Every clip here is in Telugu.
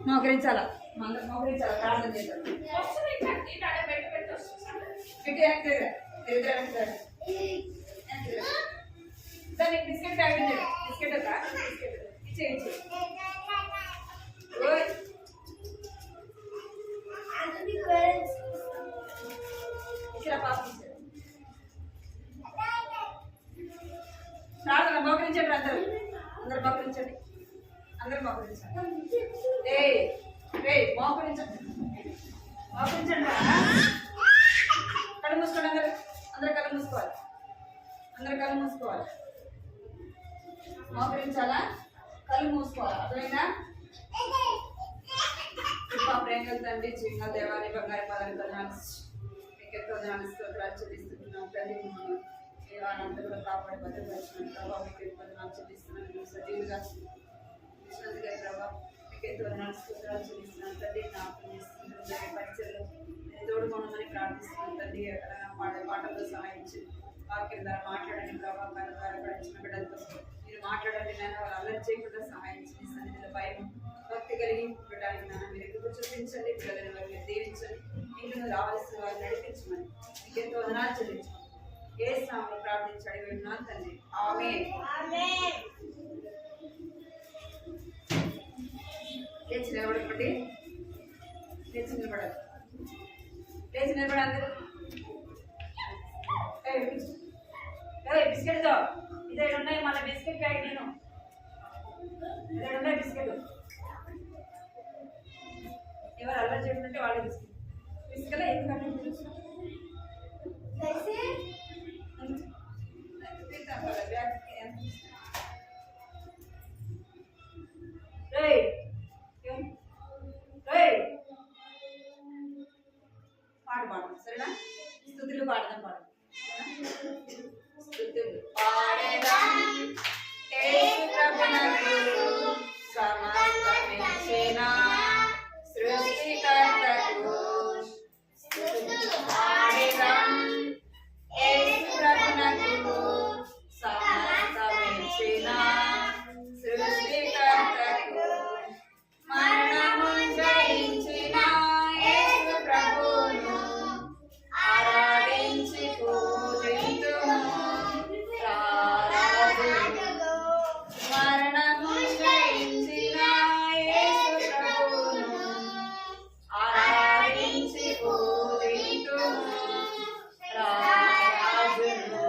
మోకరించాలా మోకరించాలా ప్రార్థన చేద్దాం. బిస్కెట్ ప్యాకెట్ బిస్కెట్ ఒక ఇచ్చేయించు. ఇక్కడ పాప ప్రార్థన మోకరించండి. అందరు మోకరించండి. అందరు మోకరించండి. మోకరించండి. కళ్ళు మూసుకోండి. అందరు కళ్ళు మూసుకోవాలి. అందరు కళ్ళు మూసుకోవాలి. మోకరించాలా? కళ్ళు మూసుకోవాలి. అర్థమైనా? ప్రేమ తండ్రి జీవన దేవాన్ని బంగారు పాలని మీకు ఎంతో స్తోత్రాలు చెల్లిస్తున్నాం. తల్లి దేవానంతా కూడా కాపాడి భద్రపరిచిన ప్రభావ మీకు ఎంతో చెల్లిస్తున్నాను. సజీవుగా ఇచ్చినందుకే ప్రభావ మీకు ఎంతో స్తోత్రాలు చెల్లిస్తున్నాను. తల్లి జ్ఞాపకం చేస్తున్నాను. పరిచయలో నేను తోడుకోనమని ప్రార్థిస్తున్నాను. తల్లి పాడే పాటల్లో సహాయించి వాక్యం ద్వారా మాట్లాడండి. ప్రభావ కళ ద్వారా పడిచిన బిడ్డలతో మీరు మాట్లాడండి. నేను వాళ్ళు అల్లరి చేయకుండా సహాయించండి. సన్నిధిలో భయం భక్తి కలిగి ఉండడానికి నాన్న మీరు ఎదుగు చూపించండి. పిల్లలని వారు మీరు దీవించండి. ఇంట్లో రావాల్సిన వారిని నడిపించమని మీకు ఎంతో వదనాలు చెల్లించమని ఏ స్థానంలో ప్రార్థించాడు విన్నాను తండ్రి. ఆమేన్. లేచి నిలబడకండి. లేచి నిలబడాలి. లేచి నిలబడి అందరూ బిస్కెట్ తో ఇదే ఉన్నాయి. మళ్ళీ బిస్కెట్ ప్యాకెట్ నేను ఇదే ఉన్నాయి. బిస్కెట్ ఎవరు అల్లరి చెప్పినట్టే వాళ్ళే బిస్కెట్ బిస్కెట్ ఎందుకంటే పాట పాడదాం. సరేనా? స్తుతులు పాడదాం. స్తుతులు పాడదాం యేసు ప్రభువునకు సమస్తమిచ్చిన సృష్టికర్తకు. స్తుతులు పాడదాం యేసు ప్రభువునకు సమస్తమిచ్చిన సృష్టికర్తకు. మరణము జయించిన యేసు ప్రభువును ఆరాధించి పూజింతుము. మరణము జయించిన యేసు ప్రభువును ఆరాధించి పూజింతుము. రాజును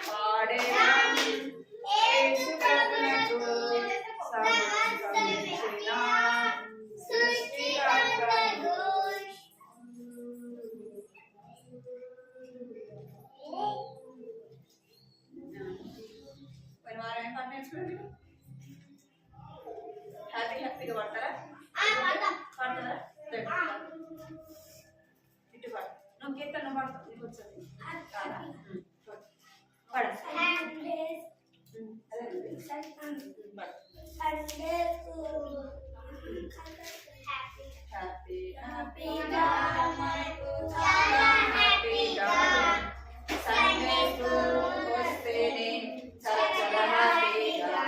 పాడేదాం యేసు ప్రభువునకు సమస్తమిచ్చిన సృష్టికర్తకు. హ్యాపీగా పడతారా? పడతారా? ఇటు పడ. నువ్వు కీర్తన పడతావు. నీకు వచ్చేది పడ. హ్యాపీగా సండే స్కూల్ వస్తేనే చాలా చాలా హ్యాపీగా.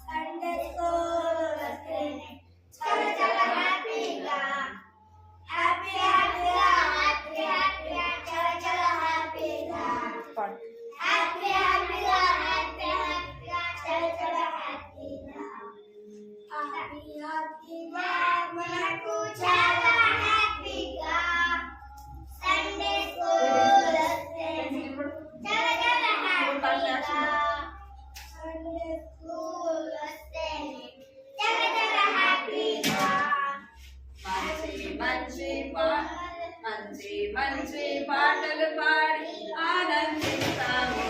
సండే స్కూల్ వస్తేనే చాలా చాలా హ్యాపీగా. హ్యాపీ హ్యాపీగా హ్యాపీ హ్యాపీగా చాలా చాలా హ్యాపీగా. హ్యాపీ హ్యాపీగా హ్యాపీ హ్యాపీగా చాలా చాలా హ్యాపీగా. హ్యాపీ హ్యాపీగా మనకు చాలా హ్యాపీగా. సండే స్కూల్ వస్తేనే చాలా చాలా హ్యాపీగా. సండే స్కూల్ వస్తేనే చాలా చాలా హ్యాపీగా. మంచి మంచి పాటలు పాడి ఆనందిస్తాము.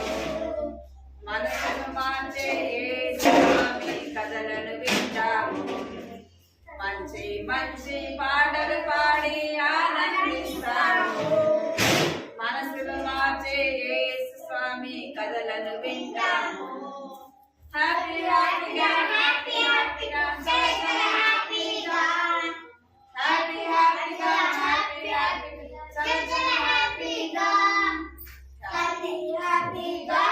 మనసును మార్చే యేసు స్వామి కథలను వింటాము. మంచి మంచి పాటలు పాడి ఆనందిస్తాము. మనసును మార్చే యేసు స్వామి కథలను వింటాము. హ్యాపీ హ్యాపీగా హ్యాపీ హ్యాపీగా చాలా చాలా హ్యాపీగా. హ్యాపీ హ్యాపీగా హ్యాపీ హ్యాపీగా చాలా చాలా హ్యాపీగా. హ్యాపీ హ్యాపీగా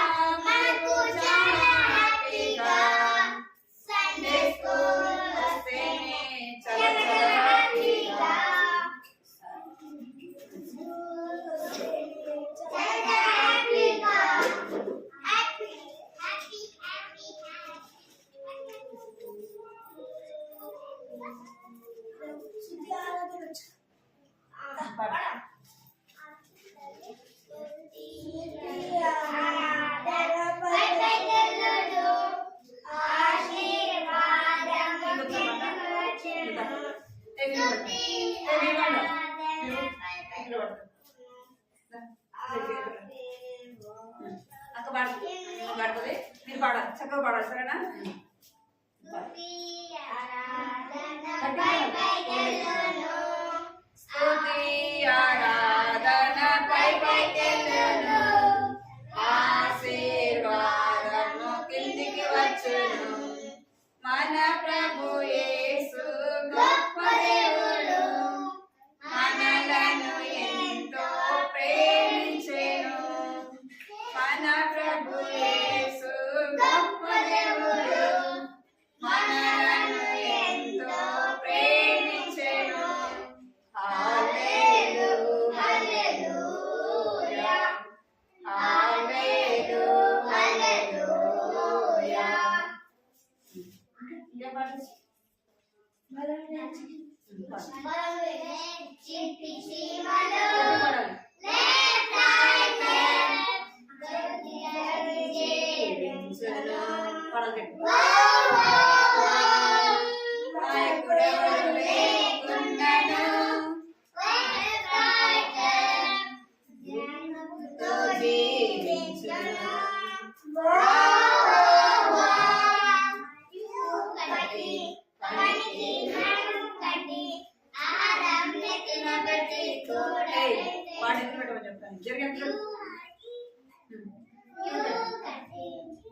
పాడుతుంది, మీరు పాడాలి, చక్కగా పాడాలి, సరేనా? స్తుతి ఆరాధన పై పైకెళ్ళును, ఆశీర్వాదము కిందికి వచ్చును. మన ప్రభు యేసు గొప్ప దేవుడు, మనలను ఎంతో ప్రేమించెను. మన ప్రభు యేసు గొప్ప దేవుడు, మనలను ఎంతో ప్రేమించెను. హల్లెలూయా హల్లెలూయా హల్లెలూయా. ఇంకా పాడు.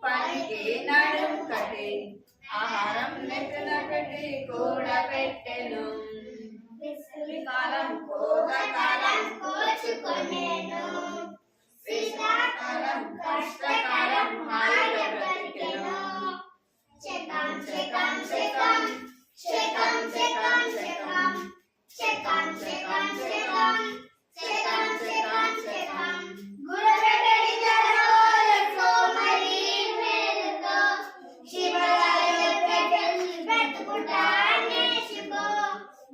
పనికి నడుం కట్టి ఆహారం నెత్తిన పెట్టి కూడా పెట్టెను. కాలం కోతకాలం కోచుకొనేను, శీతాకాలం కష్టకాలం హాయిగా బ్రతికెను. చెకం చెకం చెకం చెకం చెకం చెకం చెకం చెకం చెకం చెకం చెకం చెకం. గురబెట్టడి జరోలతో మరి మేలుతో, శివరాయకెళ్ళి పెట్టుకుంటా నేర్చుకో.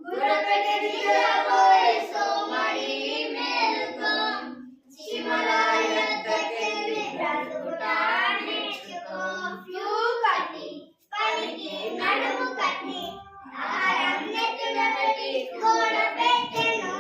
గురబెట్టడి జరోలతో మరి మేలుతో, శివరాయకెళ్ళి పెట్టుకుంటా నేర్చుకో. యూ కట్టి పనికి నడుము కట్టి ఆహారం నెత్తిన పెట్టి కూడా పెట్టెను.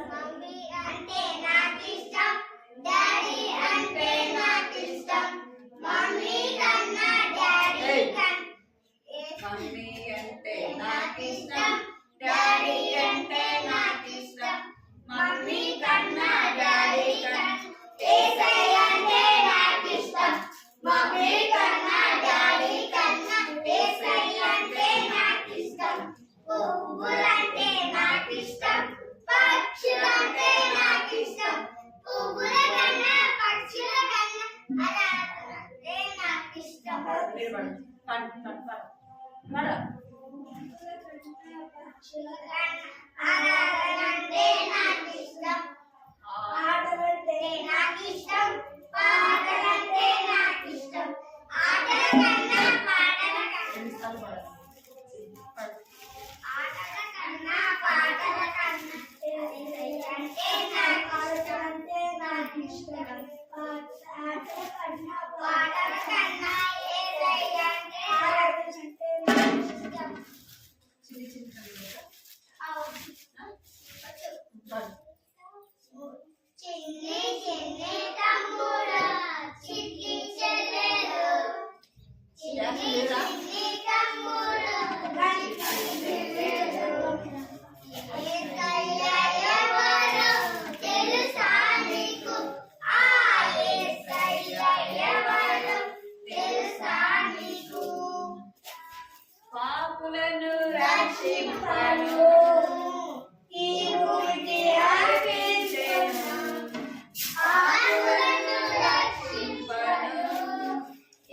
మమ్మీ అంటే నాకు ఇష్టం, డాడీ అంటే నాకు ఇష్టం, మమ్మీ కన్నా డాడీ మమ్మీ అంటే నాకు ఇష్టం, డాడీ అంటే నాకు ఇష్టం, మమ్మీ కన్నా డాడీ యేసయ్య అంటే నాకు ఇష్టం, మమ్మీ కన్నా డాడీ కన్నా యేసయ్య అంటే నాకు ఇష్టం. పువ్వులంటే నాకు ఇష్టం, పక్షులంటే నాకు ఇష్టం, పువ్వుల కన్నా పక్షుల కన్నా ఆరాధనంటే నాకు ఇష్టం. ఆరాధనంటే నాకు ఇష్టం, ఆటలంటే నాకు ఇష్టం, పాటలంటే నాకు ఇష్టం, ఆటల కన్నా పాటల కన్నా ఆటల కన్నా పాటల కన్నా అంటే నాకు ఇష్టం, ఆటల కన్నా పాటల కన్నా యేసయ్య అంటే నాకు ఇష్టం. చిన్ని చిన్ని తమ్ముడా చిట్టి చెల్లెలు, చిన్ని చిన్ని తమ్ముడా యేసయ్య ఎవరో తెలుసా నీకు, ఆ యేసయ్య ఎవరో తెలుసా నీకు. పాపులను రక్షింపను ఈ భూమికి అర్పించెను, పాపులను రక్షింపను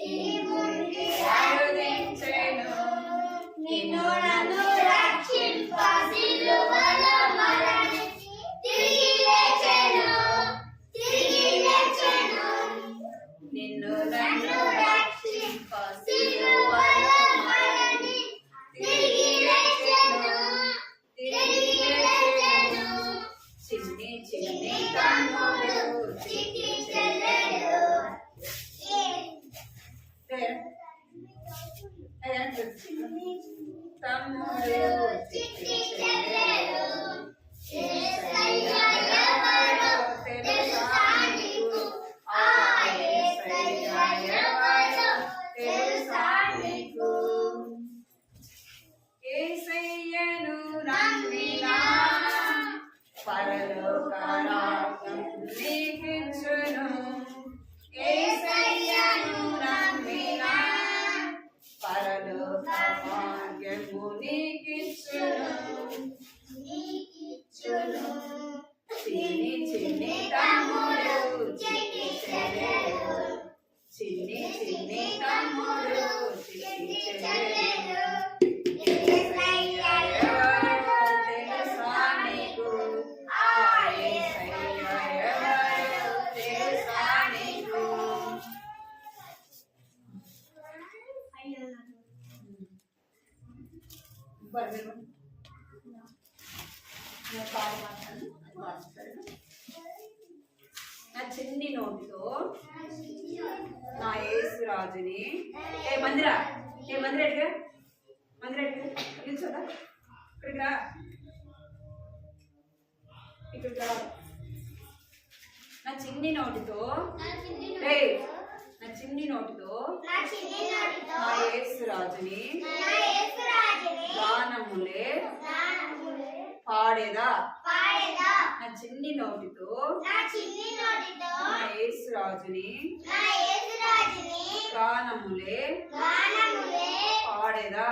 ఈ భూమికి తమ్ముడు చిట్టి చెల్లెలు యేసయ్యను నమ్మినా పరలోక రాజ్యం నీకిచ్చును. యేసయ్యను నమ్మినా పరలోక భాగ్యము నీకిచ్చును. చిన్ని చిన్ని తమ్ముడు చిట్టి చెల్లెలు చిన్ని చిన్ని తమ్ముడు చిట్టి చెల్లెలు నా చిన్ని నోటితో నా యేసు రాజుని మందిరా ఎటుగా నిల్చోదా ఇక్కడికి రా ఇక్కడికి రా నా చిన్ని నోటితో నా యేసు రాజుని గానములే పాడేదా. నా చిన్ని నోటితో నా యేసు రాజుని గానములే పాడేదా.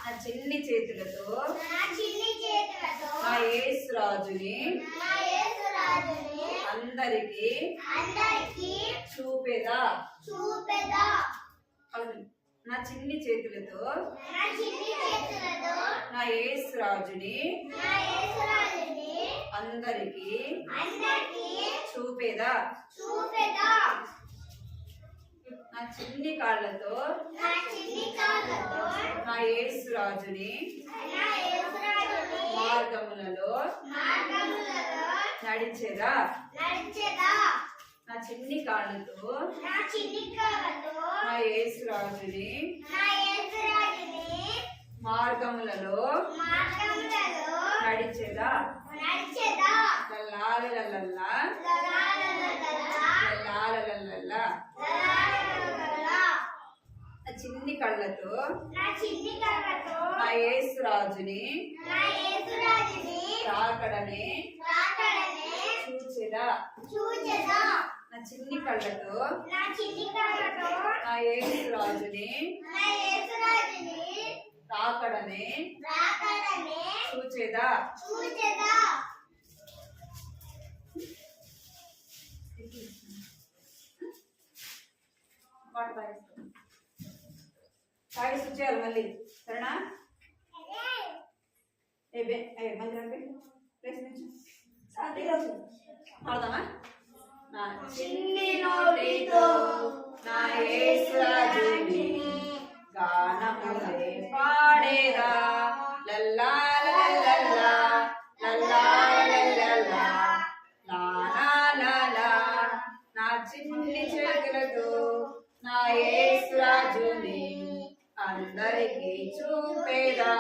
నా చిన్ని చేతులతో నా యేసు రాజుని అందరికి చూపేదా. నా చిన్ని చేతులతో నా యేసు రాజుని అందరికి చూపేదా. నా చిన్ని కాళ్ళతో నా యేసు రాజుని మార్గములలో నడిచేదా. నా చిన్ని కాళ్ళతో నా యేసు రాజుని మార్గములలో నడిచేదా. నా చిన్ని కళ్ళతో నా యేసు రాజుని రాకడనే చూచెదా. నా చిన్ని కళ్ళతో నా యేసు రాజుని రాకడనే చూచెదా. తాగి చూచేయాలి మళ్ళీ, సరేనా? పాడదామా? నా చిన్ని నోటితో నా యేసు రాజుని గానములే పాడేదా. లల్లా లల్లా లల్లా లల్లా లాలా. నా చిన్ని చేతులతో నా యేసు రాజుని అందరికి చూపేదా.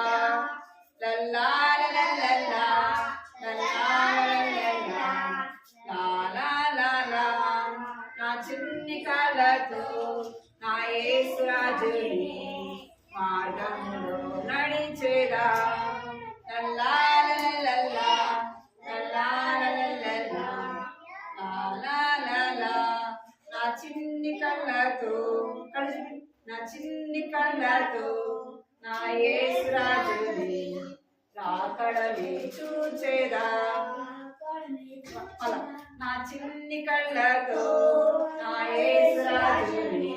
లల్లా లల్లా నా చిన్ని కాళ్ళతో నా యేసు రాజుని మార్గంలో నడిచేదా. లల్లా లల్లా నా చిన్ని కళ్ళతో నా యేసు రాజుని రాకడనే చూచేదా. నా చిన్ని కళ్ళతో నా యేసు రాజుని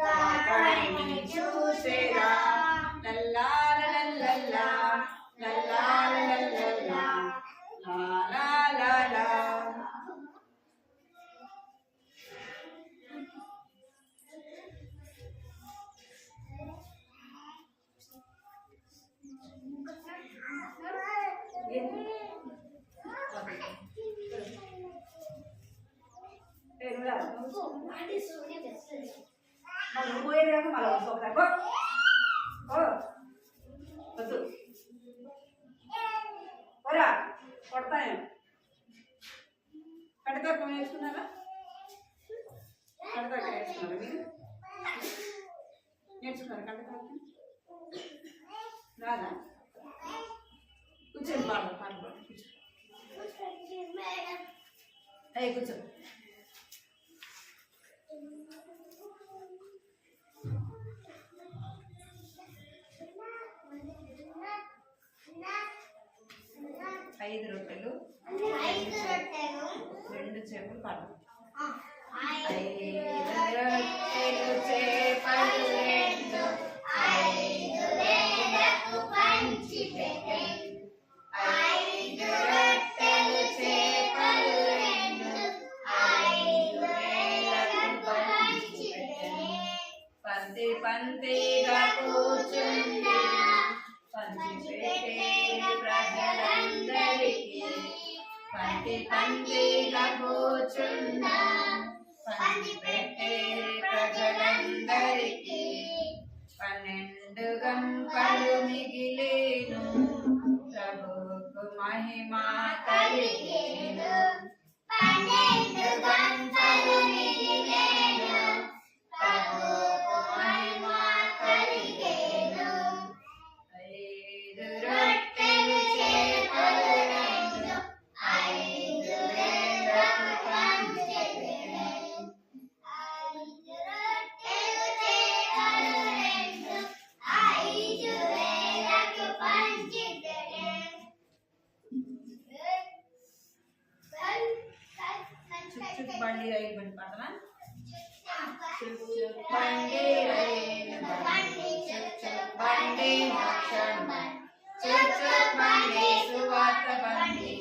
రాకడనే చూచేదా. లల్లా లల్లా లాలా. Yeah. నువ్వు పోయేది కాక మళ్ళీ ఒకసారి వద్దు పోరా కొడతా నేను కడతా నేర్చుకున్నారా కడతా నేర్చుకున్నారా మీరు నేర్చుకున్నారా కడతా రాదా కూర్చొని పాడు పాడు పాడు కూర్చో అయ్యి కూర్చో ఐదు రొట్టెలు రెండు చేపలు పాడు ఐదు రొట్టెలు చేపలు రెండు ఐదు వేలకు పంచి పెట్టెను ఐదు రొట్టెలు చేపలు రెండు ఐదు వేలకు పంచి పెట్టెను పంతి పంతిగా కూర్చుండి పంచి పెట్టెను ప్రజలందరికీ పంతి పంతిగా కూర్చుండా పంచి పెట్టెను ప్రజలందరికీ 12 గంపలు మిగిలేను ప్రభువుకు మహిమ కలిగేను 12 గంపలు మిగిలేను ప్రభువుకు మహిమ కలిగేను ఐదు రొట్టెలు చేపలు రెండు ఐదు వేలకు పంచెను ఐదు రొట్టెలు చేపలు రెండు ఐదు వేలకు పంచెను చుక్ బండి రైలు బండి పాటనా చుక్ బండి రైలు బండి చుక్ బండి మోక్షం చుక్ బండి సువార్త బండి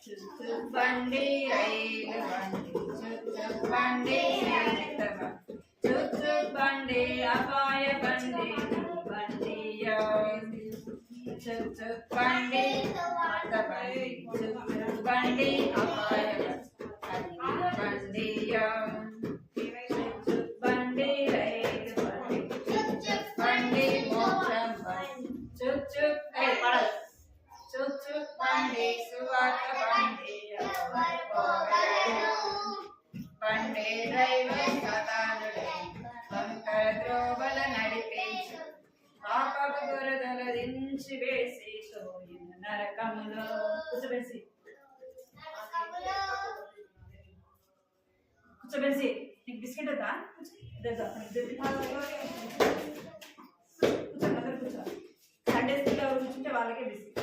చుక్ బండి రైలు బండి చుక్ బండి జీవిత బండి చుక్ బండి అపాయ బండి బండియో చుక్ బండి సువార్త బండి చుక్ బండి అపాయ బండియో చుక్ బండి రైలు బండి చుక్ బండి మోక్షం బండి చుక్ పడదు చుక్ బండి సువార్త బండి బండి డ్రైవర్ సదానుడై వంకర ద్రోవల నడిపించు పాపపు దురదల దించి వేసి తోయిన నరకములో కూర్చోబెసి కూర్చోబెసి నీకు బిస్కెట్ వద్దా కూర్చో అందరు కూర్చో సండే స్కూల్లో ఎవరు కూర్చుంటే వాళ్ళకే బిస్కెట్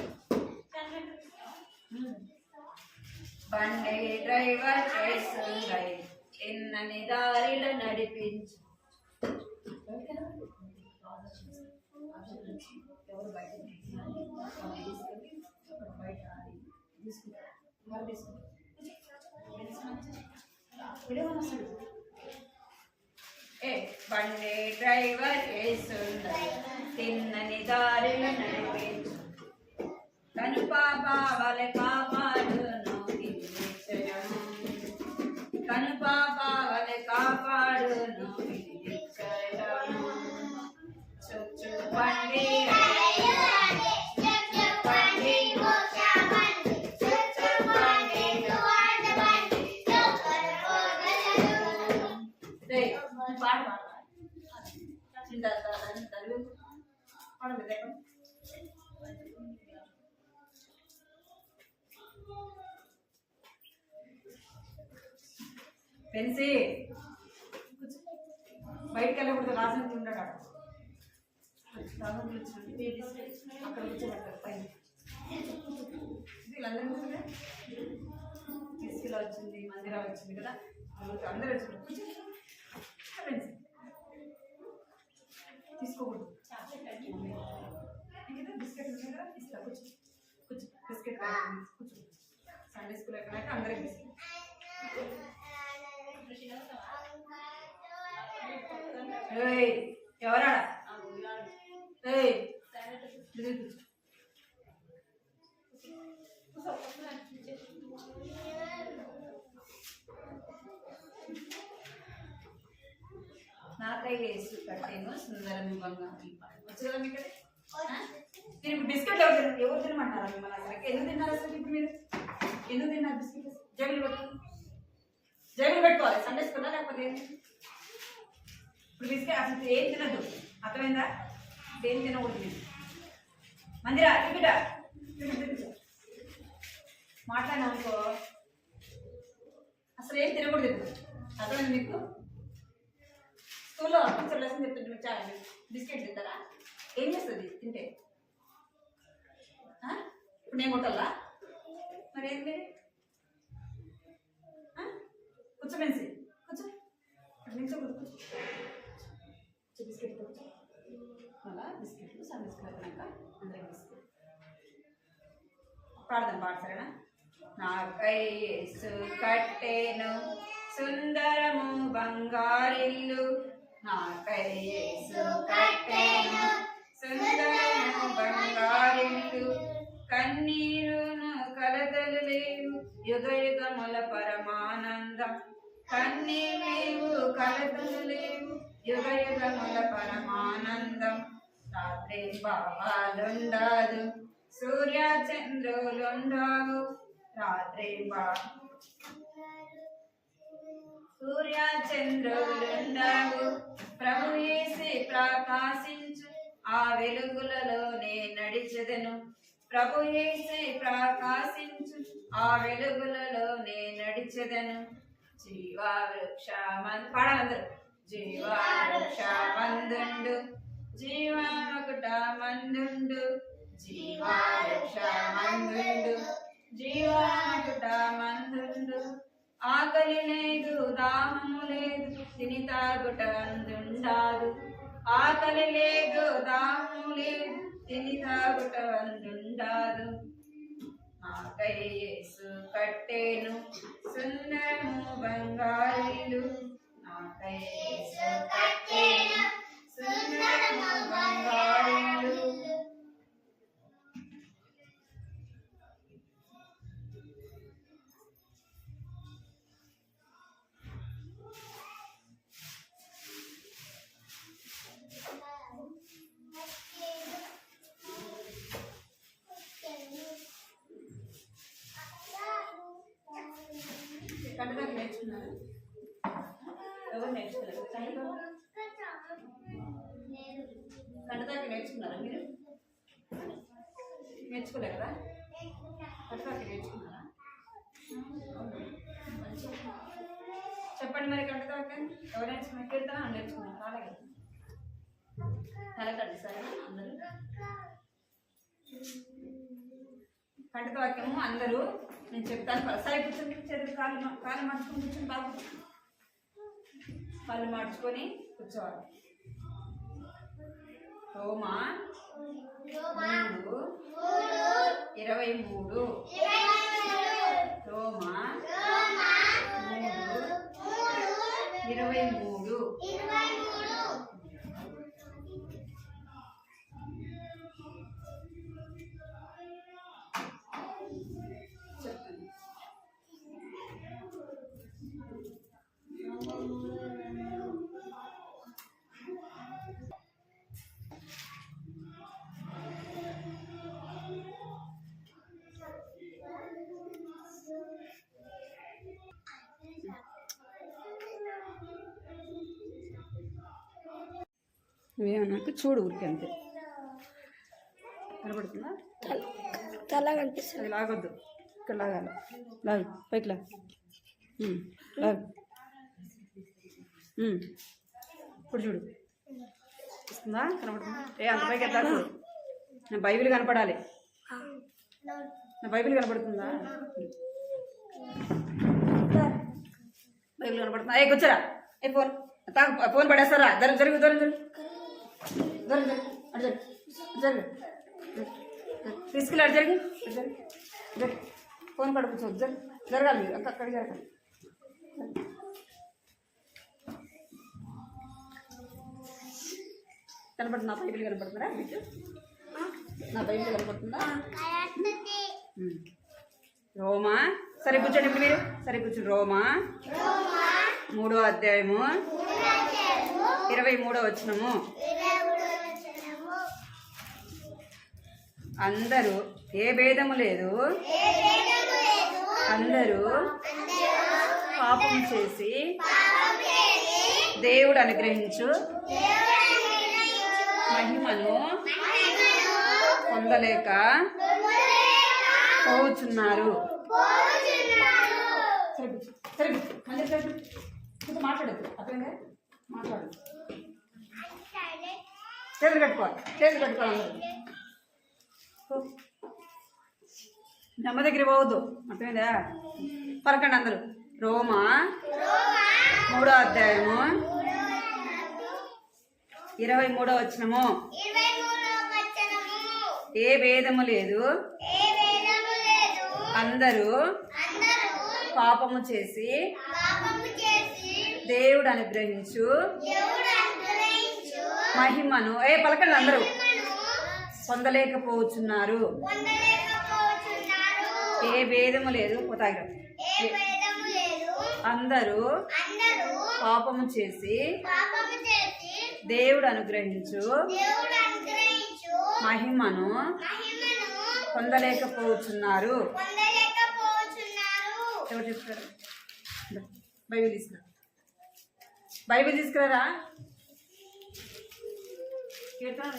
బండి డ్రైవర్ చేస్తుండై ఎన్నని దారిలో నడిపించు ఎవరు బయట బండి డ్రైవర్ చేస్తుండై తిన్నని దారిలో నడిపించు కను పాపావల కాపాడును నిశ్చయం కను పాపావల కాపాడును నిశ్చయం చుక్ బండి పెన్సి బయటకు వెళ్ళకూడదు రాసిన ఉండడు అక్కడ కూర్చోబెడతారు పైన వీళ్ళందరూ తీసుకులా వచ్చింది మందిరా వచ్చింది కదా అందరూ వచ్చి పెన్సి తీసుకోకూడదు బిస్కెట్ ఉంది కదా ఇస్తా కూర్చో కూర్చో బిస్కెట్ కూర్చో సండే స్కూల్ ఎక్కడాక అందరికి బిస్కెట్ ఎవరాడా నాకై యేసు కట్టెను సుందరము బంగారు వచ్చు కదా మీకు మీరు ఇప్పుడు బిస్కెట్ ఎవరు తినమంటారా మిమ్మల్ని అసలు ఎందుకు తిన్నారు అసలు ఇప్పుడు మీరు ఎందుకు తిన్నారు బిస్కెట్ జేబులు పెట్టుకోవాలి సండే స్కూల్ లేకపోతే ఇప్పుడు బిస్కెట్ అసలు ఏం తినద్దు అర్థమైందా ఏం తినకూడదు మీరు మందిరా తిప్పిట మాట్లాడినా అనుకో అసలు ఏం తినకూడదు అర్థమైంది మీకు స్కూల్లో టీచర్ లెసన్ చెప్తుంటే మీరు చాలా బిస్కెట్ తింటారా ఏం చేస్తుంది తింటే ఇప్పుడు నేను కొట్టాలా మరి ఏంటి కూర్చో మెన్సి కూర్చో నిల్చోకూడదు కూర్చో బిస్కెట్ కూర్చో అలా బిస్కెట్లు సండే స్కూల్ అయినాక అందరికి బిస్కెట్ పాడదాం పాట సరేనా నాకై యేసు కట్టెను సుందరము బంగారిల్లు నాకై యేసు కట్టెను సుందరము బంగారిల్లు కన్నీరును కలతలు లేవు యుగ యుగముల పరమానందం కన్నీరు లేవు కలతలు లేవు యుగ యుగముల పరమానందం రాత్రి భావాలుండదు సూర్య చంద్రులుండవు రాత్రి సూర్య చంద్రులుండవు ప్రభు యేసే ప్రకాశించు ఆ వెలుగులలోనే నడిచెదను ప్రభు యేసే ప్రకాశించు ఆ వెలుగులలోనే నడిచెదను జీవవృక్షమందు పాడాలందరూ జీవవృక్షమందుండు జీవమకుటమందుండు జీవవృక్షమందుండు జీవమకుటమందుండు ఆకలి లేదు దాహము లేదు తిని తాగుట అందుండాదు ఆకలి లేదు దాహము లేదు తిని తాగుట అందుండాదు నాకై యేసు కట్టెను సుందరము బంగారిల్లు నాకై యేసు కట్టెను సుందరము బంగారిల్లు కంటదాకా నేర్చుకున్నారు ఎవరు నేర్చుకోలేదు కంటదాకా నేర్చుకున్నారా మీరు నేర్చుకోలే కదా కంటదాకా నేర్చుకున్నారా చెప్పండి మరి కంటదాకా ఎవరు నేర్చుకున్నారు కీర్తన నేర్చుకున్నారు అలాగే కలకండి సరే అందరూ కంటవాక్యము అందరూ నేను చెప్తాను సరే కూర్చొని చేతులు కాళ్ళు మార్చుకొని కూర్చొని బాబు కాళ్ళు మార్చుకొని కూర్చోవాలి రోమా 3:23 రోమా 3:23 నాకు చూడు ఊరికి అంతే కనబడుతుందా తల కనిపిస్తుంది అది లాగొద్దు ఇక్కడ లాగాలి లాగు పైకి లాగు లాగు ఇప్పుడు చూడు వస్తుందా కనబడుతుందా అంత పైకి ఎట్లా నా బైబిల్ కనపడాలి నా బైబిల్ కనపడుతుందా బైబిల్ కనపడుతుందా కూర్చోరా ఫోన్ ఫోన్ పడేస్తారా జరుగు జరుగు జరుగు జరుగు జరుగు అటు జరుగు జరుగు తీసుకెళ్ళి అటు జరిగి జరుగు ఫోన్ పడ కూర్చోవద్దు జరగాలి మీరు అక్కడికి జరగాలి కనపడుతుంది నా బైబిల్ కనపడుతుందా మీకు నా బైబిల్ కనపడుతుందా రోమా సరే కూర్చోండి ఇప్పుడు మీరు సరే కూర్చోండి రోమా 3వ అధ్యాయము 23వ వచనము. అందరూ ఏ భేదము లేదు, అందరూ పాపం చేసి దేవుడు అనుగ్రహించు మహిమను పొందలేక పోచున్నారు. మాట్లాడద్దు, అట్లనే మాట్లాడు. చేతులు కట్టుకోవాలి. అమ్మ దగ్గర పోవద్దు, అర్థమైందా? పలకండి అందరూ. రోమా 3వ అధ్యాయము 23వ వచనము. ఏ భేదము లేదు, అందరూ పాపము చేసి దేవుడు అనుగ్రహించు మహిమను పలకండి అందరూ పొందలేకపోతున్నారు. ఏ భేదము లేదు, అందరూ పాపము చేసి దేవుడు అనుగ్రహించు మహిమను పొందలేకపోతున్నారు. ఎవరు చెప్తారు? బైబిల్ తీసుకురా.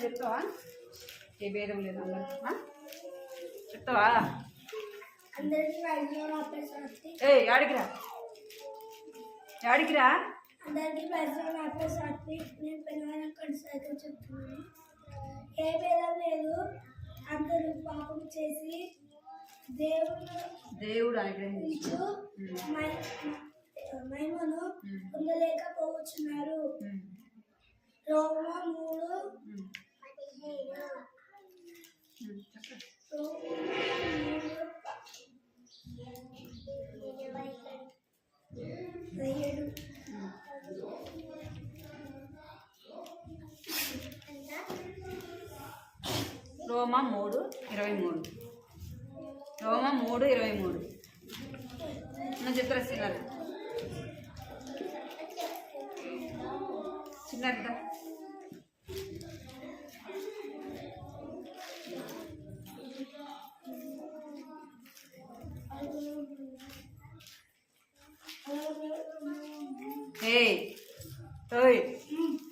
చెప్తావా? ఏ భేదం లేదు, అందరూ చెప్తావా? యాడికిరా అందరికీ నేను పెద్దవాళ్ళ కొనసాగి చెప్తున్నాను. ఏ భేదం లేదు, అందరూ పాపం చేసి దేవుడు అనుగ్రహించు మహిమను పొందలేకపోతున్నారు. రోమా 3:17. రోమా 3:23. రోమా 3:23. చిత్రశీలాలు చిన్నగా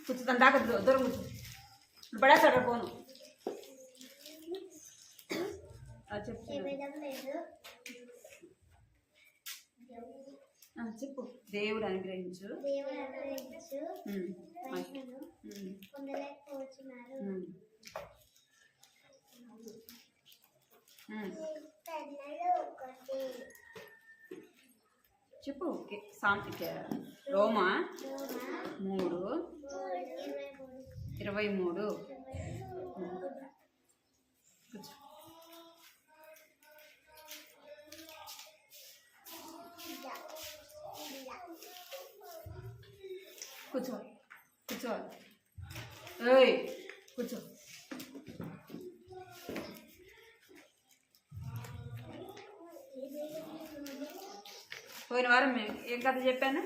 కూర్చుతాను దాకా దూరం కూర్చో. పడేస్తాడు ఫోను. చెప్పు. దేవుడు అనుగ్రహించు చెప్పు. రోమా 3:23. కూర్చో కూర్చో. పోయిన వారం ఏం కథ చెప్పాను?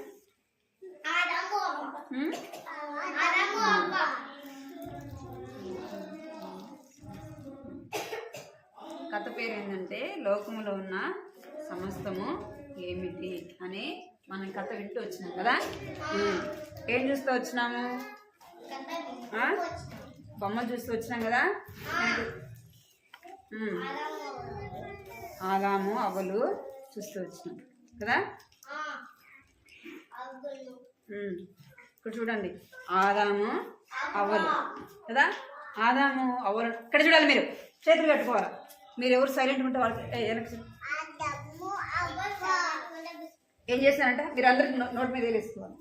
కథ పేరు ఏంటంటే లోకములో ఉన్న సమస్తము ఏమిటి అని మనం కథ వింటూ వచ్చినాం కదా. ఏం చూస్తూ వచ్చినాము? బొమ్మలు చూస్తూ వచ్చినాం కదా. ఆదాము అవ్వలు చూస్తూ వచ్చినాం కదా. ఇక్కడ చూడండి, ఆదాము అవ్వలు కదా. ఆదాము అవ్వలు ఇక్కడ చూడాలి. మీరు చేతులు కట్టుకోవాలి. మీరు ఎవరు సైలెంట్ ఉంటే వాళ్ళకి ఏం చేస్తారంట, మీరు అందరు నోటి మీద వేసుకోవాలి.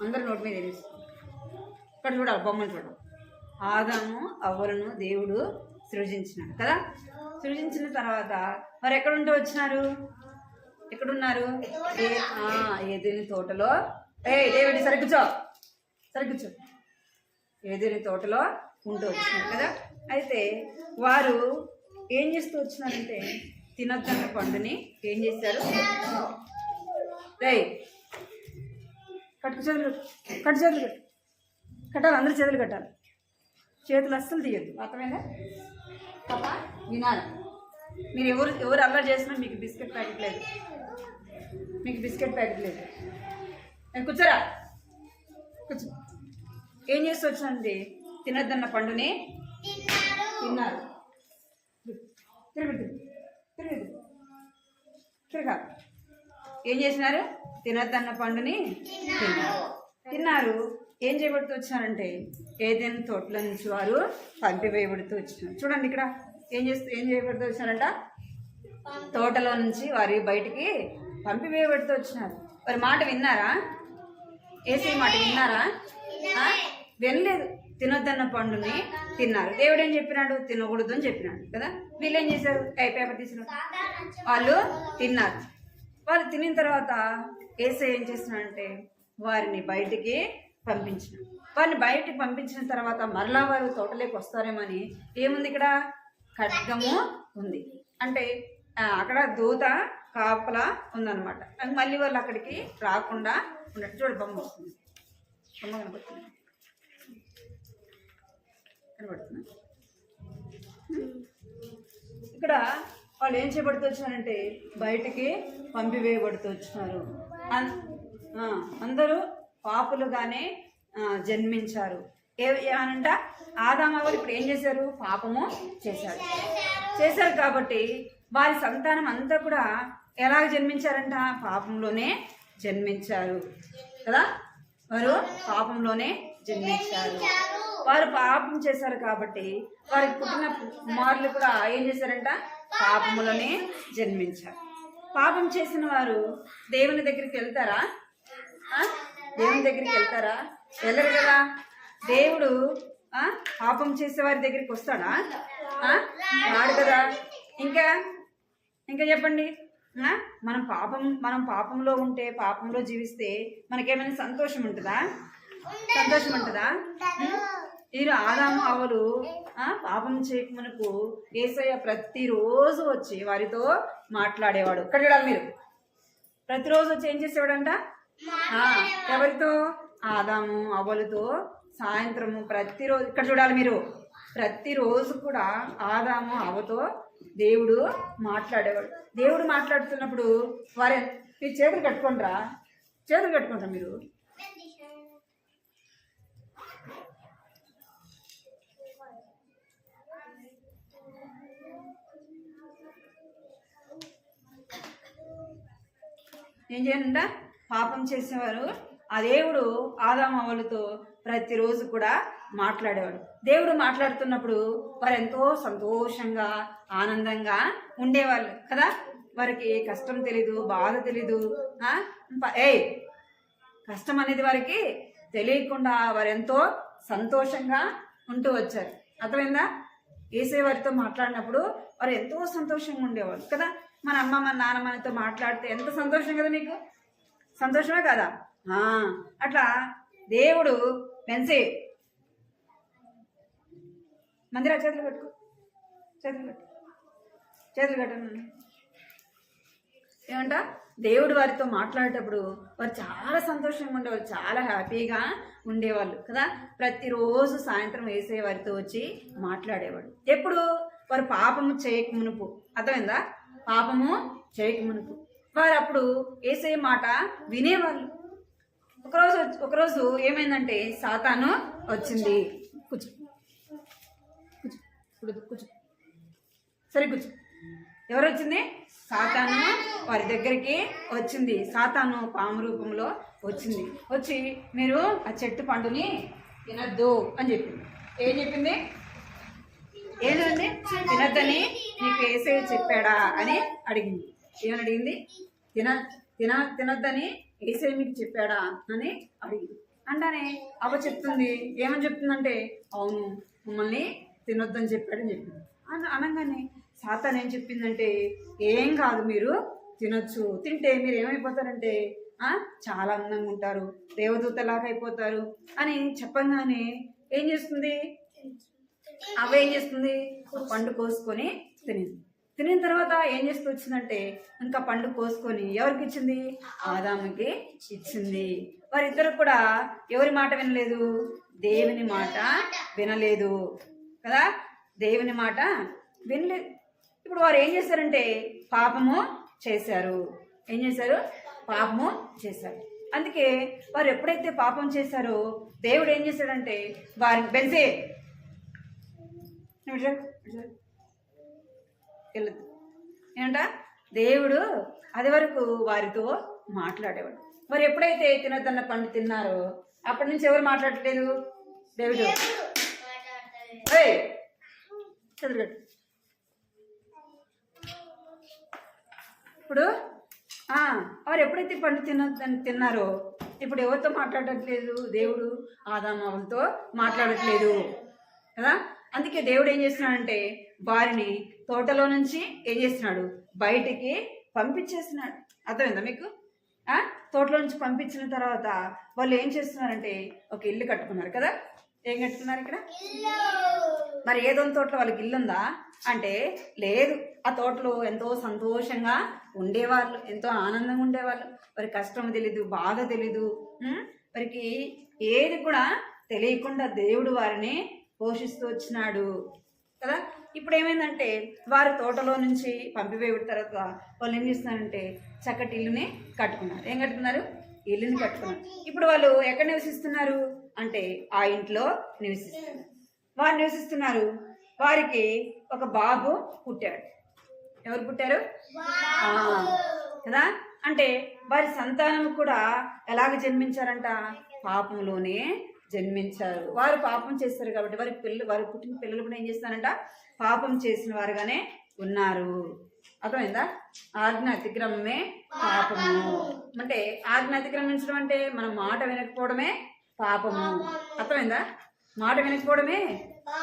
అందరు నోటి మీద వేసుకోవాలి. ఇక్కడ చూడాలి, బొమ్మను చూడాలి. ఆదాము అవ్వలను దేవుడు సృజించినాడు కదా. సృజించిన తర్వాత మరి ఎక్కడుంటూ వచ్చినారు? ఎక్కడున్నారు? ఏదేని తోటలో. దేవుడి సరిగ్గుచో ఏదేని తోటలో ఉంటూ వచ్చినారు కదా. అయితే వారు ఏం చేస్తూ వచ్చినారంటే తినొద్దన్న పండుని ఏం చేశారు? కట్టు చేతులు కట్టాలి, అందరూ చేతులు కట్టాలి. చేతులు అస్సలు తీయద్దు, అర్థమైందా పాప? వినాలి. మీరు ఎవరు అల్లరి చేసినా మీకు బిస్కెట్ ప్యాకెట్ లేదు, మీకు బిస్కెట్ ప్యాకెట్ లేదు. నేను కూర్చోరా, కూర్చో. ఏం చేస్తూ వచ్చానండి? తినొద్దన్న పండుని తిన్నారు. తిరగా ఏం చేసినారు? తినొద్దన్న పండుని తిన్నారు. ఏం చేయబడుతూ వచ్చారంటే ఏదైనా తోటల నుంచి వారు పంపివేయబడుతూ వచ్చినారు. చూడండి ఇక్కడ ఏం చేయబడుతూ వచ్చారంట? తోటలో నుంచి వారి బయటికి పంపివేయబడుతూ వచ్చినారు. వారి మాట విన్నారా? ఏసీ మాట విన్నారా? వినలేదు. తినొద్దన్న పండుని తిన్నారు. దేవుడు ఏం చెప్పినాడు? తినకూడదు అని చెప్పినాడు కదా. వీళ్ళు ఏం చేశారు? పేపర్ తీసినారు, వాళ్ళు తిన్నారు. వాళ్ళు తినిన తర్వాత ఏసై ఏం చేస్తున్నాడంటే వారిని బయటికి పంపించిన. వారిని బయటికి పంపించిన తర్వాత మరలా వారు తోటలోకి వస్తారేమని ఏముంది ఇక్కడ? ఖడ్గము ఉంది. అంటే అక్కడ దూత కాపలా ఉందన్నమాట. మళ్ళీ వాళ్ళు అక్కడికి రాకుండా ఉన్నట్టు. చూడు, బొమ్మ వస్తుంది, బొమ్మ కనపడుతుంది, కనబడుతుంది. ఇక్కడ వాళ్ళు ఏం చేయబడుతూ వచ్చినారంటే బయటికి పంపివేయబడుతూ వచ్చినారు. అందరూ పాపులుగానే జన్మించారు. అనంట ఆదాము అవ్వలు ఇప్పుడు ఏం చేశారు? పాపము చేశారు కాబట్టి వారి సంతానం అంతా కూడా ఎలా జన్మించారంట? పాపంలోనే జన్మించారు కదా. వారు పాపంలోనే జన్మించారు. వారు పాపం చేశారు కాబట్టి వారికి పుట్టిన కుమారులు కూడా ఏం చేశారంట? పాపములోనే జన్మించారు. పాపం చేసిన వారు దేవుని దగ్గరికి వెళ్తారా? దేవుని దగ్గరికి వెళ్తారా? వెళ్ళరు కదా. దేవుడు పాపం చేసే వారి దగ్గరికి వస్తాడా? రాడు కదా. ఇంకా చెప్పండి, మనం పాపంలో ఉంటే, పాపంలో జీవిస్తే మనకేమైనా సంతోషం ఉంటుందా? వీరు ఆదాము అవ్వలు పాపం చేయకమునకు యేసయ్య ప్రతిరోజు వచ్చి వారితో మాట్లాడేవాడు. ఇక్కడ చూడాలి మీరు, ప్రతిరోజు వచ్చి ఏం చేసేవాడంట? ఎవరితో? ఆదాము అవ్వలతో సాయంత్రము ప్రతిరోజు. ఇక్కడ చూడాలి మీరు, ప్రతిరోజు కూడా ఆదాము అవ్వతో దేవుడు మాట్లాడేవాడు. దేవుడు మాట్లాడుతున్నప్పుడు మీరు చేతులు కట్టుకుంటారా మీరు? ఏం చేయాలంట? పాపం చేసేవారు ఆ దేవుడు ఆదాము అవ్వలతో ప్రతిరోజు కూడా మాట్లాడేవాడు. దేవుడు మాట్లాడుతున్నప్పుడు వారు ఎంతో సంతోషంగా ఆనందంగా ఉండేవాళ్ళు కదా. వారికి కష్టం తెలీదు, బాధ తెలీదు. కష్టం అనేది వారికి తెలియకుండా వారు ఎంతో సంతోషంగా ఉంటూ వచ్చారు. అర్థమైందా? యేసయ్య వారితో మాట్లాడినప్పుడు వారు ఎంతో సంతోషంగా ఉండేవాళ్ళు కదా. మన అమ్మ మన నాన్న మనతో మాట్లాడితే ఎంత సంతోషం కదా. నీకు సంతోషమే కదా. అట్లా దేవుడు పెంచే మందిరా చేతులు కట్టను. ఏమంట? దేవుడు వారితో మాట్లాడేటప్పుడు వారు చాలా సంతోషంగా ఉండేవాళ్ళు, చాలా హ్యాపీగా ఉండేవాళ్ళు కదా. ప్రతిరోజు సాయంత్రం యేసయ్య వారితో వచ్చి మాట్లాడేవాడు. ఎప్పుడు? వారు పాపము చేయకమునుపు. అర్థమైందా? పాపము చేయకమునుపు వారు అప్పుడు యేసయ్య మాట వినేవాళ్ళు. ఒకరోజు ఏమైందంటే సాతాను వచ్చింది. కూర్చో సరే కూర్చో. ఎవరు వచ్చింది? సాతాను వారి దగ్గరికి వచ్చింది. సాతాను పాము రూపంలో వచ్చింది. వచ్చి మీరు ఆ చెట్టు పండుని తినద్దు అని చెప్పింది. ఏం చెప్పింది? ఏంటండి? తినద్దని నీకు యేసయ్య చెప్పాడా అని అడిగింది. ఏమని అడిగింది? తినొద్దని యేసయ్య మీకు చెప్పాడా అని అడిగింది. అంటానే అవ్వ చెప్తుంది. ఏమని చెప్తుందంటే, అవును మమ్మల్ని తినొద్దని చెప్పాడని చెప్పింది. అనగానే సాతాను ఏం చెప్పిందంటే, ఏం కాదు, మీరు తినొచ్చు. తింటే మీరు ఏమైపోతారంటే చాలా అందంగా ఉంటారు, దేవదూతలాగా అయిపోతారు అని చెప్పగానే ఏం చేస్తుంది? అవ్వ ఏం చేస్తుంది? పండు కోసుకొని తినేది. తినిన తర్వాత ఏం చేస్తూ వచ్చిందంటే ఇంకా పండు కోసుకొని ఎవరికి ఇచ్చింది? ఆదాముకి ఇచ్చింది. వారిద్దరు కూడా ఎవరి మాట వినలేదు? దేవుని మాట వినలేదు కదా, దేవుని మాట వినలేదు. ఇప్పుడు వారు ఏం చేశారంటే పాపము చేశారు. ఏం చేశారు? పాపము చేశారు. అందుకే వారు ఎప్పుడైతే పాపం చేశారో దేవుడు ఏం చేశాడంటే వారిని బెన్సే వెళ్ళదు ఏంట దేవుడు అది వరకు వారితో మాట్లాడేవాడు. మరి ఎప్పుడైతే తినదన్న పండు తిన్నారో అప్పటి నుంచి ఎవరు మాట్లాడట్లేదు? దేవుడు చదువు. ఇప్పుడు వారు ఎప్పుడైతే పండు తిన్నారో ఇప్పుడు ఎవరితో మాట్లాడట్లేదు? దేవుడు ఆదాము హవ్వలతో మాట్లాడట్లేదు కదా. అందుకే దేవుడు ఏం చేస్తున్నాడంటే వారిని తోటలో నుంచి ఏం చేస్తున్నాడు? బయటికి పంపించేస్తున్నాడు. అర్థమైందా మీకు? తోటలో నుంచి పంపించిన తర్వాత వాళ్ళు ఏం చేస్తున్నారంటే ఒక ఇల్లు కట్టుకున్నారు కదా. ఏం కట్టుకున్నారు ఇక్కడ? మరి ఏదో తోటలో వాళ్ళకి ఇల్లు ఉందా అంటే లేదు. ఆ తోటలో ఎంతో సంతోషంగా ఉండేవాళ్ళు, ఎంతో ఆనందంగా ఉండేవాళ్ళు. వారి కష్టం తెలీదు, బాధ తెలీదు, వారికి ఏది కూడా తెలియకుండా దేవుడు వారిని పోషిస్తూ వచ్చినాడు కదా. ఇప్పుడు ఏమైందంటే వారు తోటలో నుంచి పంపివేయబడిన తర్వాత వాళ్ళు ఏం చేస్తున్నారంటే చక్కటి ఇల్లుని కట్టుకున్నారు. ఏం కట్టుకున్నారు? ఇల్లుని కట్టుకున్నారు. ఇప్పుడు వాళ్ళు ఎక్కడ నివసిస్తున్నారు అంటే ఆ ఇంట్లో నివసిస్తున్నారు. వారు నివసిస్తున్నారు. వారికి ఒక బాబు పుట్టాడు. ఎవరు పుట్టారు? కదా. అంటే వారి సంతానం కూడా ఎలాగ జన్మించారంట? పాపంలోనే జన్మించారు. వారు పాపం చేస్తారు కాబట్టి వారి పుట్టిన పిల్లలు కూడా ఏం చేస్తారంట? పాపం చేసిన వారుగానే ఉన్నారు. అర్థమైందా? ఆజ్ఞ అతిక్రమమే పాపము. అంటే ఆజ్ఞ అతిక్రమించడం అంటే మనం మాట వినకపోవడమే పాపము. అర్థమైందా? మాట వినకపోవడమే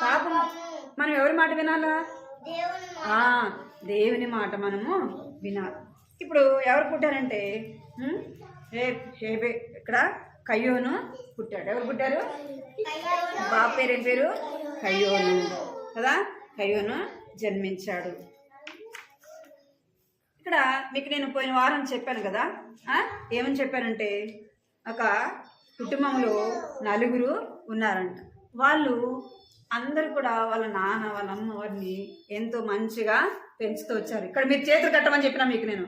పాపము. మనం ఎవరి మాట వినాలా? దేవుని మాట మనము వినాలి. ఇప్పుడు ఎవరు పుట్టారంటే ఇక్కడ కయ్యోను పుట్టాడు. ఎవరు పుట్టారు? బాబు పేరు ఏం పేరు? కయ్యోను కదా. కయ్యోను జన్మించాడు. ఇక్కడ మీకు నేను పోయిన వారం చెప్పాను కదా. ఏమని చెప్పానంటే ఒక కుటుంబంలో 4 ఉన్నారంట. వాళ్ళు అందరు కూడా వాళ్ళ నాన్న వాళ్ళ అమ్మ వారిని ఎంతో మంచిగా పెంచుతూ వచ్చారు. ఇక్కడ మీరు చేతులు కట్టమని చెప్పినా మీకు నేను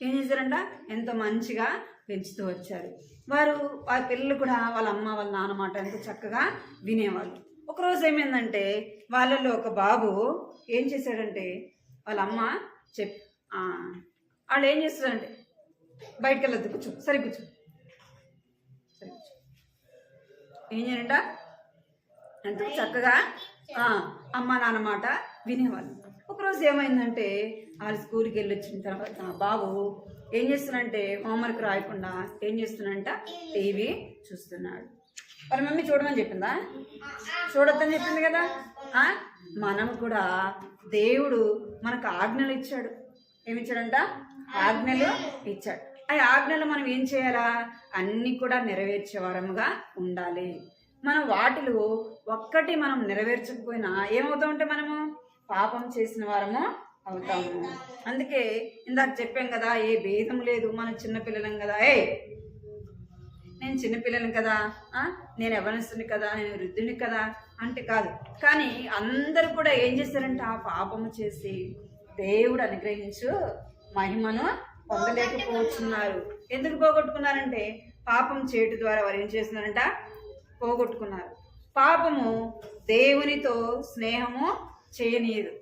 ఏం చేశారంట? ఎంతో మంచిగా పెంచుతూ వచ్చారు. వారి పిల్లలు కూడా వాళ్ళ అమ్మ వాళ్ళ నాన్న మాట ఎంతో చక్కగా వినేవాళ్ళు. ఒకరోజు ఏమైందంటే వాళ్ళల్లో ఒక బాబు ఏం చేశాడంటే వాళ్ళ అమ్మ వాళ్ళు ఏం చేస్తారంటే బయటకు వెళ్ళొద్దు, కూర్చో, సరే కూర్చో, ఏం చేయాలంట? ఎంతో చక్కగా అమ్మ నాన్న మాట వినేవాళ్ళు. ఒకరోజు ఏమైందంటే వాళ్ళు స్కూల్కి వెళ్ళి వచ్చిన తర్వాత బాబు ఏం చేస్తున్నాడంటే హోంవర్క్ రాయకుండా ఏం చేస్తున్నాడంట? టీవీ చూస్తున్నాడు. వాళ్ళ మమ్మీ చూడమని చెప్పిందా? చూడొద్దని చెప్పింది కదా. మనం కూడా దేవుడు మనకు ఆజ్ఞలు ఇచ్చాడు. ఏమిచ్చాడంట? ఆజ్ఞలు ఇచ్చాడు. ఆ ఆజ్ఞలు మనం ఏం చేయాలా? అన్నీ కూడా నెరవేర్చే వారముగా ఉండాలి. మనం వాటిలో ఒక్కటి మనం నెరవేర్చకపోయినా ఏమవుతామంటే మనము పాపం చేసిన వారము అవుతాము. అందుకే ఇందాక చెప్పాం కదా, ఏ భేదం లేదు. మనం చిన్నపిల్లలం కదా, నేను చిన్నపిల్లని కదా, నేను యవ్వనస్తుని కదా, నేను వృద్ధుని కదా అంటే కాదు. కానీ అందరూ కూడా ఏం చేశారంటే ఆ పాపము చేసి దేవుడు అనుగ్రహించు మహిమను పొందలేకపోతున్నారు. ఎందుకు పోగొట్టుకున్నారంటే పాపం చేయటం ద్వారా వారు ఏం చేస్తున్నారంట? పోగొట్టుకున్నారు. పాపము దేవునితో స్నేహము చేయనీయదు.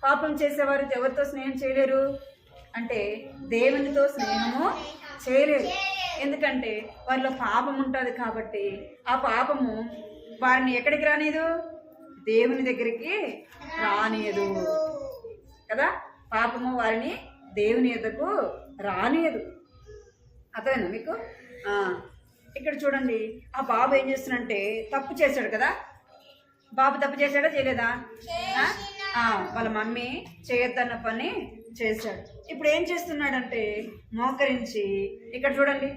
పాపం చేసేవారు ఎవరితో స్నేహం చేయలేరు అంటే దేవునితో స్నేహము చేయలేరు. ఎందుకంటే వారిలో పాపం ఉంటుంది కాబట్టి ఆ పాపము వారిని ఎక్కడికి రానియదు? దేవుని దగ్గరికి రానియదు కదా. పాపము వారిని దేవుని ఎద్దకు రానియదు. అర్థమైందా మీకు? ఇక్కడ చూడండి, ఆ బాబు ఏం చేస్తున్నాడంటే తప్పు చేశాడు కదా. బాబు తప్పు చేశాడా చేయలేదా? వాళ్ళ మమ్మీ చేయొద్దన్న పని చేశాడు. ఇప్పుడు ఏం చేస్తున్నాడంటే మోకరించి ఇక్కడ చూడండి,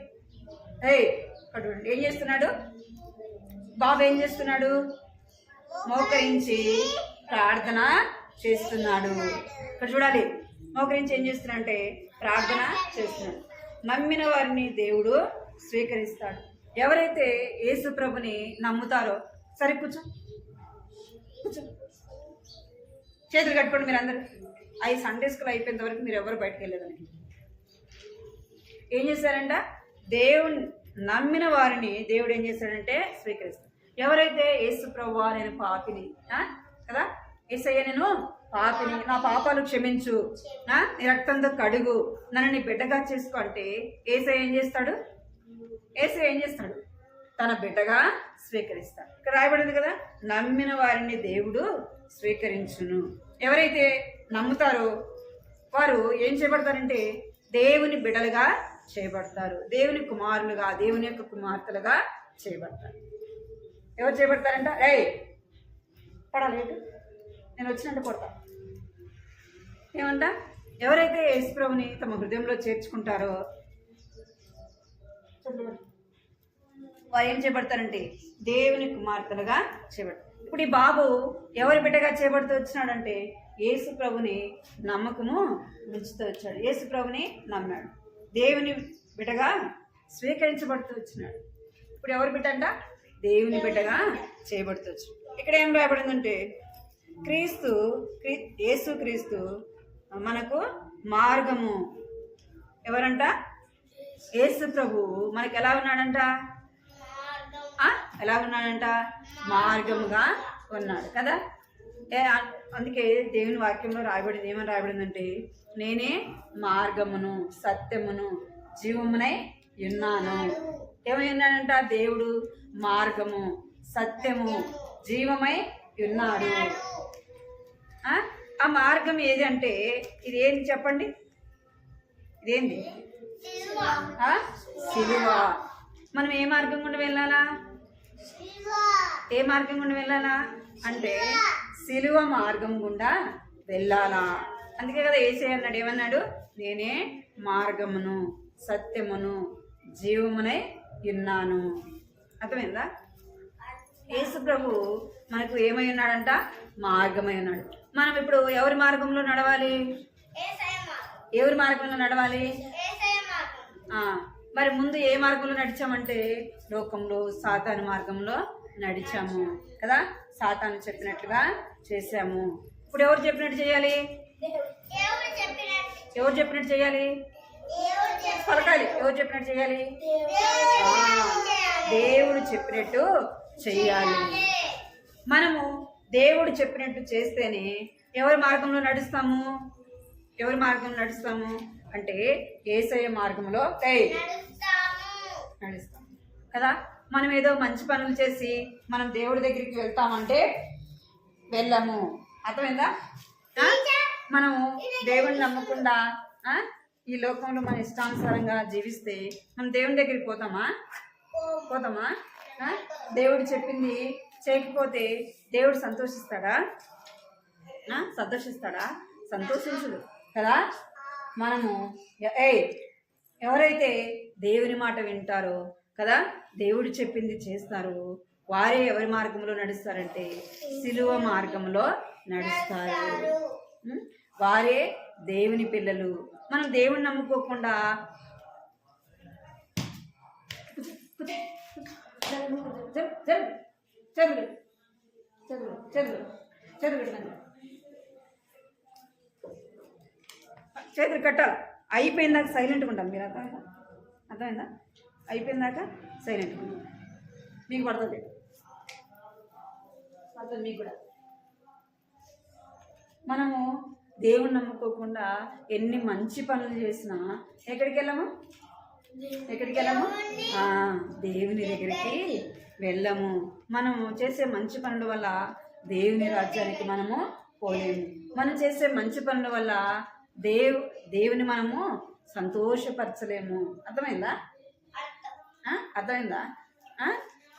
ఇక్కడ చూడండి ఏం చేస్తున్నాడు బాబు? ఏం చేస్తున్నాడు? మోకరించి ప్రార్థన చేస్తున్నాడు. ఇక్కడ చూడాలి, మోకరించి ఏం చేస్తున్నాడంటే ప్రార్థన చేస్తున్నాడు. నమ్మిన వారిని దేవుడు స్వీకరిస్తాడు. ఎవరైతే యేసు ప్రభుని నమ్ముతారో, సరే కూర్చో కూర్చో, చేతులు కట్టుకోండి మీరు అందరు. అవి సండే స్కూల్ అయిపోయేంత వరకు మీరు ఎవరు బయటకు వెళ్ళేదానికి. ఏం చేశారంట? దేవుని నమ్మిన వారిని దేవుడు ఏం చేశాడంటే స్వీకరిస్తాడు. ఎవరైతే యేసు ప్రభువా నేను పాపిని కదా, యేసయ్య నేను పాపిని, నా పాపాలు క్షమించు, నీ రక్తంతో కడుగు, నన్ను నీ బిడ్డగా చేసుకో అంటే యేసయ్య ఏం చేస్తాడు? యేసయ్య ఏం చేస్తాడు? తన బిడ్డగా స్వీకరిస్తాడు. ఇక్కడ రాయబడింది కదా, నమ్మిన వారిని దేవుడు స్వీకరించును. ఎవరైతే నమ్ముతారో వారు ఏం చేయబడతారంటే దేవుని బిడ్డలుగా చేయబడతారు, దేవుని కుమారులుగా, దేవుని యొక్క కుమార్తెలుగా చేయబడతారు. ఎవరు చేయబడతారంట? పడాలి, నేను వచ్చినట్టు కొడతా. ఏమంట? ఎవరైతే యేసు ప్రభుని తమ హృదయంలో చేర్చుకుంటారో వారు ఏం చేయబడతారంటే దేవుని కుమార్తెలుగా చేయబడతారు. ఇప్పుడు ఈ బాబు ఎవరి బిడ్డగా చేయబడుతూ వచ్చినాడంటే యేసు ప్రభుని నమ్మకము ఉంచుతూ వచ్చాడు. యేసు ప్రభుని నమ్మాడు, దేవుని బిడ్డగా స్వీకరించబడుతూ వచ్చినాడు. ఇప్పుడు ఎవరి బిడ్డ అంట? దేవుని బిడ్డగా చేయబడుతూ వచ్చాడు. ఇక్కడ ఏం రాయబడిందంటే యేసు క్రీస్తు మనకు మార్గము. ఎవరంట? యేసు ప్రభు మనకు ఎలా ఉన్నాడంట? ఎలా ఉన్నాడంట? మార్గముగా ఉన్నాడు కదా. అందుకే దేవుని వాక్యంలో రాయబడింది, ఏమని రాయబడిందంటే నేనే మార్గమును సత్యమును జీవమునై ఉన్నాను. ఏమై ఉన్నాడంట? దేవుడు మార్గము సత్యము జీవమై ఉన్నాడు. ఆ మార్గం ఏది అంటే ఇది ఏంటి చెప్పండి? ఇదేంటి? సిలువ. మనం ఏ మార్గం గుండా వెళ్ళాలా? ఏ మార్గం గుండా వెళ్ళాలా అంటే సిలువ మార్గం గుండా వెళ్ళాలా. అందుకే కదా యేసయ్య అన్నాడు, ఏమన్నాడు? నేనే మార్గమును సత్యమును జీవమునై ఉన్నాను. అర్థమైందా? యేసు ప్రభు మనకు ఏమై ఉన్నాడంట? మార్గమై ఉన్నాడు. మనం ఇప్పుడు ఎవరి మార్గంలో నడవాలి? ఎవరి మార్గంలో నడవాలి? మరి ముందు ఏ మార్గంలో నడిచామంటే లోకంలో సాతాను మార్గంలో నడిచాము కదా. సాతాను చెప్పినట్లుగా చేశాము. ఇప్పుడు ఎవరు చెప్పినట్టు చేయాలి? ఎవరు చెప్పినట్టు చేయాలి? పలకాలి. ఎవరు చెప్పినట్టు చేయాలి? దేవుడు చెప్పినట్టు చెయ్యాలి. మనము దేవుడు చెప్పినట్టు చేస్తేనే ఎవరి మార్గంలో నడుస్తాము? ఎవరి మార్గంలో నడుస్తాము అంటే యేసయ్య మార్గంలో నడుస్తాం కదా. మనం ఏదో మంచి పనులు చేసి మనం దేవుడి దగ్గరికి వెళ్తామంటే వెళ్ళము. అర్థమైందా? మనము దేవుడిని నమ్మకుండా ఈ లోకంలో మన ఇష్టానుసారంగా జీవిస్తే మనం దేవుని దగ్గరికి పోతామా? దేవుడు చెప్పింది చేయకపోతే దేవుడు సంతోషిస్తాడా? సంతోషించడు కదా. మనము ఎవరైతే దేవుని మాట వింటారో కదా, దేవుడు చెప్పింది చేస్తారు, వారే ఎవరి మార్గంలో నడుస్తారంటే సిలువ మార్గంలో నడుస్తారు. వారే దేవుని పిల్లలు. మనం దేవుని నమ్ముకోకుండా చేతులు కట్టాలి. అయిపోయిందాక సైలెంట్గా ఉంటాం. మీరు అర్థమైందా? అయిపోయిందాక సైలెంట్గా ఉంటాం. మీకు పడుతుంది మీకు కూడా. మనము దేవుని నమ్ముకోకుండా ఎన్ని మంచి పనులు చేసినా ఎక్కడికి వెళ్ళము? దేవుని దగ్గరికి వెళ్ళము. మనము చేసే మంచి పనుల వల్ల దేవుని రాజ్యానికి మనము పోలేము. మనం చేసే మంచి పనుల వల్ల దేవుని మనము సంతోషపరచలేము. అర్థమైందా?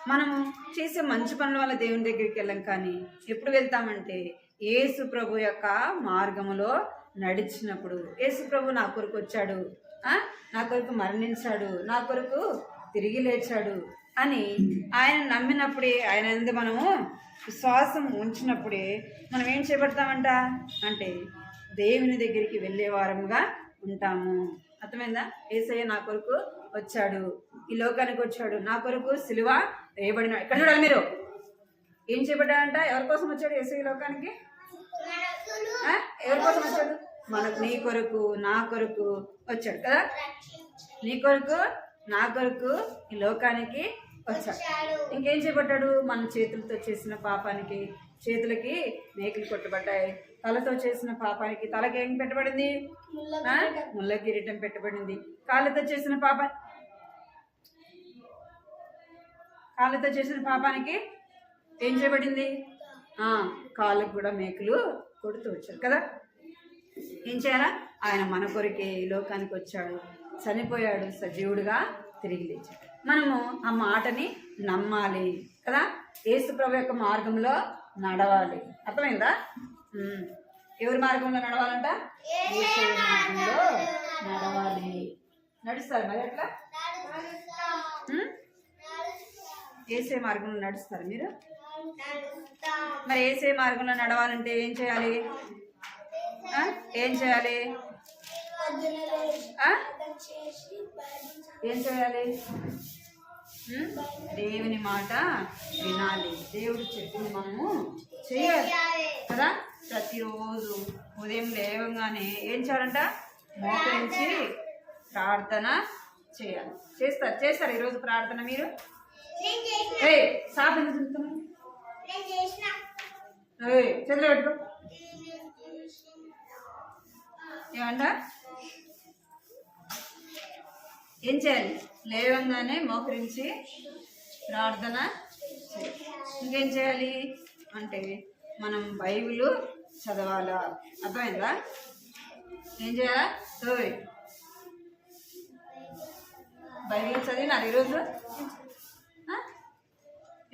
మనము చేసే మంచి పనుల వల్ల దేవుని దగ్గరికి వెళ్ళాం. కానీ ఎప్పుడు వెళ్తామంటే యేసు ప్రభు యొక్క మార్గములో నడిచినప్పుడు. యేసు ప్రభు నా కొరకు వచ్చాడు, నా కొరకు మరణించాడు, నా కొరకు తిరిగి లేచాడు అని ఆయన నమ్మినప్పుడే ఆయన యందు మనము విశ్వాసం ఉంచినప్పుడే మనం ఏం చేయబడతామంట అంటే దేవుని దగ్గరికి వెళ్ళే వారముగా ఉంటాము. అర్థమైందా? యేసయ్య నా కొరకు వచ్చాడు, ఈ లోకానికి వచ్చాడు, నా కొరకు సిలువ వేయబడిన. ఎక్కడ చూడాలి మీరు? ఏం చేయబడ్డాడంట? ఎవరి కోసం వచ్చాడు యేసయ్య లోకానికి? ఎవరి కోసం వచ్చాడు? నీ కొరకు నా కొరకు వచ్చాడు కదా. నీ కొరకు నా కొరకు ఈ లోకానికి వచ్చాడు. ఇంకేం చేయబడ్డాడు? మన చేతులతో చేసిన పాపానికి చేతులకి మేకులు కొట్టబడ్డాయి, తలతో చేసిన పాపానికి తలకి ఏం పెట్టబడింది? ముళ్ళ కిరీటం పెట్టబడింది. కాళ్ళతో చేసిన పాపానికి ఏం చేయబడింది? కాళ్ళకు కూడా మేకులు కొడుతూ వచ్చారు కదా. ఏం చేయాలా? ఆయన మన కొరకే ఈ లోకానికి వచ్చాడు, చనిపోయాడు, సజీవుడుగా తిరిగి లేచాడు. మనము ఆ మాటని నమ్మాలి కదా. యేసు ప్రభు యొక్క మార్గంలో నడవాలి. అర్థమైందా? ఎవరి మార్గంలో నడవాలంట? యేసు మార్గంలో నడవాలి. నడుస్తారు మరి ఎట్లా? యేసే మార్గంలో నడుస్తారు మీరు? మరి యేసే మార్గంలో నడవాలంటే ఏం చేయాలి? ఏం చేయాలి? ఏం చేయాలి? దేవుని మాట వినాలి. దేవుడు చెప్పింది మనము చేయాలి కదా. ప్రతిరోజు ఉదయం లేవగానే ఏం చేయాలంట? మోకరించి ప్రార్థన చేయాలి. చేస్తారు ఈరోజు ప్రార్థన మీరు? సాధన చదివి పెట్టుకో. ఏమంట? ఏం చేయాలి? లేవంగానే మోకరించి ప్రార్థన చేయాలి. ఇంకేం చేయాలి అంటే మనం బైబిల్ చదవాలా. అర్థమైందా? ఏం చేయాలా? బైబిల్ చదివినారు ఈరోజు?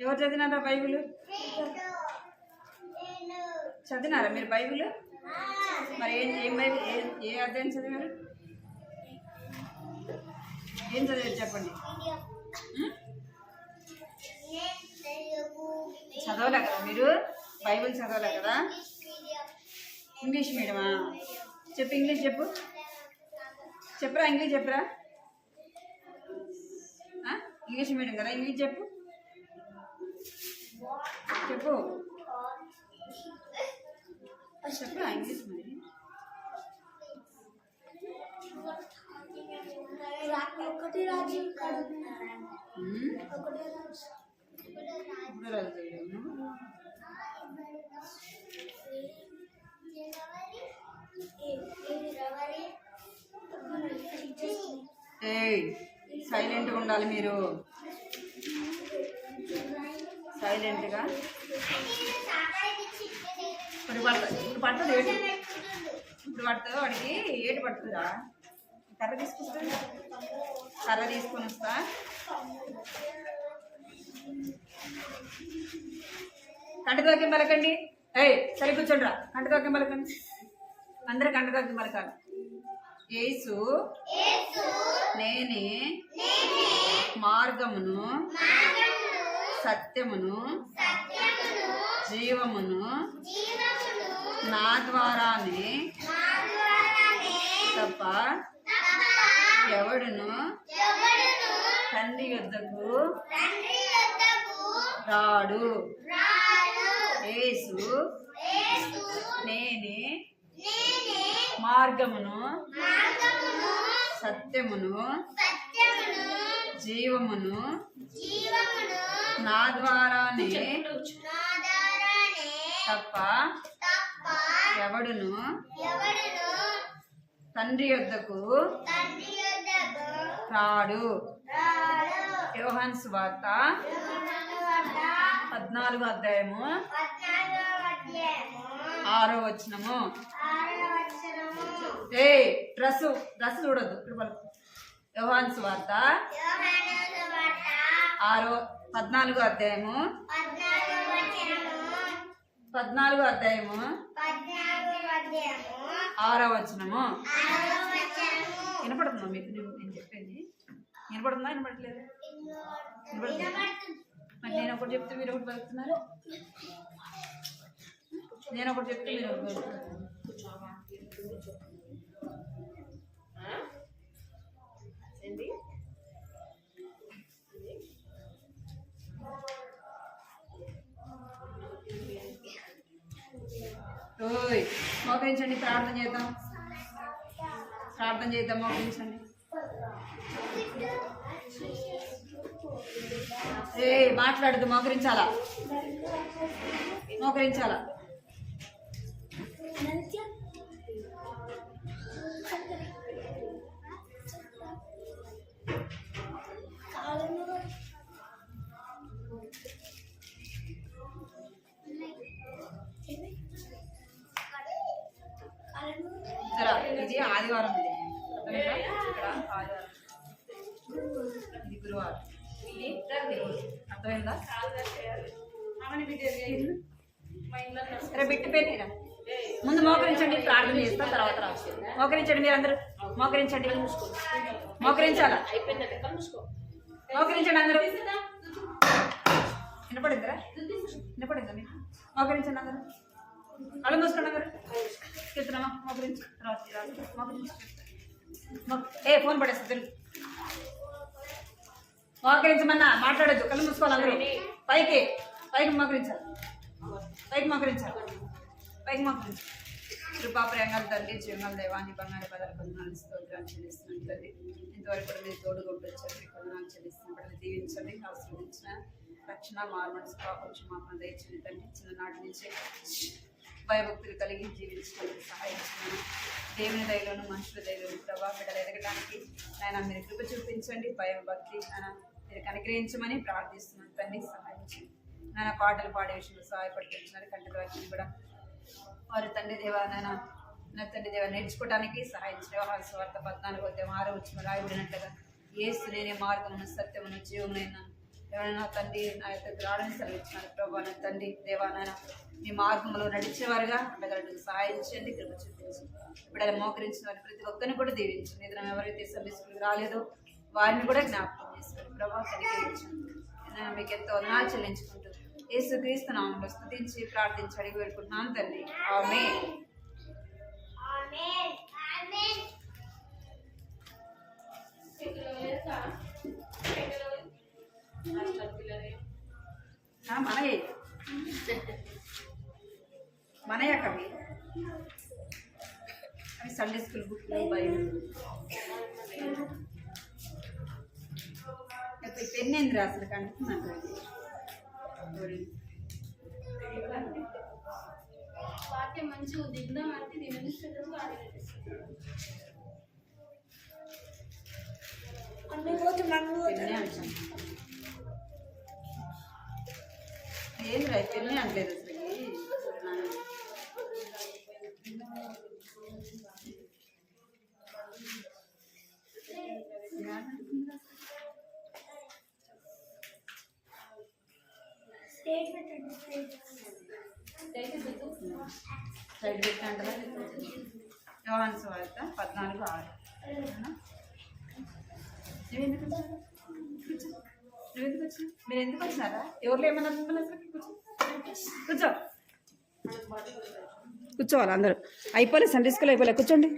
ఎవరు చదివినారా బైబిల్? చదివినారా మీరు బైబిల్? మరి ఏం బైబిల్ ఏ అధ్యాయం చదివారు? ఏం చదివారు చెప్పండి. చదవలే కదా మీరు? బైబిల్ చదవలే కదా? ఇంగ్లీష్ మీడియమా? చెప్పు, ఇంగ్లీష్ చెప్పురా. ఇంగ్లీష్ చెప్పురా. ఇంగ్లీష్ మీడియం కదా, ఇంగ్లీష్ చెప్పు. చెప్పురా ఇంగ్లీష్ మరి. ఒకటి రాజు సైలెంట్గా ఉండాలి మీరు. సైలెంట్గా. ఇప్పుడు పడుతుంది ఏటు. ఇప్పుడు పడుతుంది వాడికి ఏటు పడుతుందా? కర్ర తీసుకొని వస్తా. కంటతోకి పలకండి. సరి కూర్చోండిరా. కంటతోకి పలకండి. అందరూ కంటతోకి పలకాలి. యేసు నేనే మార్గమును సత్యమును జీవమును, నా ద్వారానే తప్ప ఎవడును తండ్రి యొద్దకు రాడు. యేసు నేనే మార్గమును సత్యమును జీవమును, నా ద్వారానే తప్ప ఎవడును తండ్రి యొద్దకు రాడు. యోహాను సువార్త 14వ అధ్యాయము 6వ వచనము. డ్రస్సు చూడొద్దు. ఇప్పుడు యోహాను సువార్త 14వ అధ్యాయము 6వ వచనము. వినపడుతుందా మీకు నేను చెప్పేది? వినపడుతుందా? వినపడట్లేదు? వినపడుతుందా? మరి నేను ఒకటి చెప్తే మీరు ఒకటి పలుకుతున్నారు. నేను ఒకటి చెప్తే మీరు ఒకటి చెప్తారు. ఓయ్ మోకరించండి, ప్రార్థన చేద్దాం. మోకరించండి. ఏ మాట్లాడదు, మోకరించాలా. సరే ఇది ఆదివారం, ఇది ఇక్కడ ఆదివారం, ఇది గురువారం, ఇది అర్థమైందా? సరే బిట్టు పెట్టిరా. ముందు మోకరించండి, ప్రార్థన చేస్తా, తర్వాత రావచ్చు. మోకరించండి, మీరందరూ మోకరించండి. మోకరించాలా? మోకరించండి అందరూ. వినపడిందిరా? వినపడిందా మీకు? మోకరించండి అందరూ. కళ్ళు మూసుకోండి అందరూ. చెప్తున్నామా? మోకరించు. మోకరించు. ఏ ఫోన్ పడేస్తా తెలుగు. మోకరించమన్నా, మాట్లాడద్దు. కళ్ళు మూసుకోవాలి అందరూ. పైకి మోకరించాలి. కృపాప్రేంగాలు తండ్రి, జీవనాల దేవాన్ని బంగారు పదాలు కొందనాలు స్తోత్రాలు చెల్లిస్తున్నాను తండ్రి. ఇంతవరకు కూడా మీరు తోడు కొట్టొచ్చారు, కొందనాలు చెల్లిస్తున్నాను. దీవించండి, ఆశీర్వదించిన రక్షణ మార్మల్స్ పాపక్షమాపణ దయచేయండి తండ్రి. చిన్ననాటి నుంచే భయభక్తులు కలిగి జీవించడానికి సహాయించండి. దేవుని దయలోను మనుషుల దయలోను ప్రభావ బిడ్డలు ఎదగడానికి ఆయన మీరు కృప చూపించండి. భయం భక్తి ఆయన మీరు కనుగ్రహించమని ప్రార్థిస్తున్నాను తండ్రి. సహాయించండి నాన్న. పాటలు పాడే విషయంలో సహాయపడుతున్నారు. కంటలు వచ్చింది కూడా వారు తండ్రి దేవా నా తండ్రి దేవా నేర్చుకోవడానికి సహాయించిన. వ్యవహార స్వార్థ 14 వచ్చిన రాయబడినట్లుగా యేసు నేనే మార్గమును సత్యమును జీవమునైనా ఎవరైనా తండ్రి నా యొక్క రావడానికి సెలవిచ్చినారు ప్రభావ. నా తండ్రి దేవా నాయన మీ మార్గంలో నడిచేవారుగా ఉండగలడు. సహాయించండి, కృప చూపించండి. ఇప్పుడు అలా మోకరించిన వారి ప్రతి ఒక్కరిని కూడా దీవించండి. ఏదైనా ఎవరైతే సర్వీసులకు రాలేదో వారిని కూడా జ్ఞాపకం చేసుకోండి ప్రభావ. కనికరించండి. మీకు ఎంతో వందనాలు చెల్లించుకుంటూ యేసుక్రీస్తు నామములో స్తుతించి ప్రార్థించి అడిగి వేడుకుంటున్నాను తండ్రి. ఆమేన్. మనయ్య కవి అవి సండే స్కూల్ బుక్లు బైబిల్ పెన్నేంద్ర అసలు కంటున్నాను. వాక్యం మంచిగా ఉంది. ఏంద్ర పెన్నే అనలేదు అసలు. సైడ్ పెట్టంటారా? యోహాను సువార్త 14:6. మీరు ఎందుకు వచ్చినారా? ఎవరు ఏమన్నా కూర్చోవాలి అందరూ. అయిపోలే సండే స్కూల్ అయిపోలే. కూర్చోండి.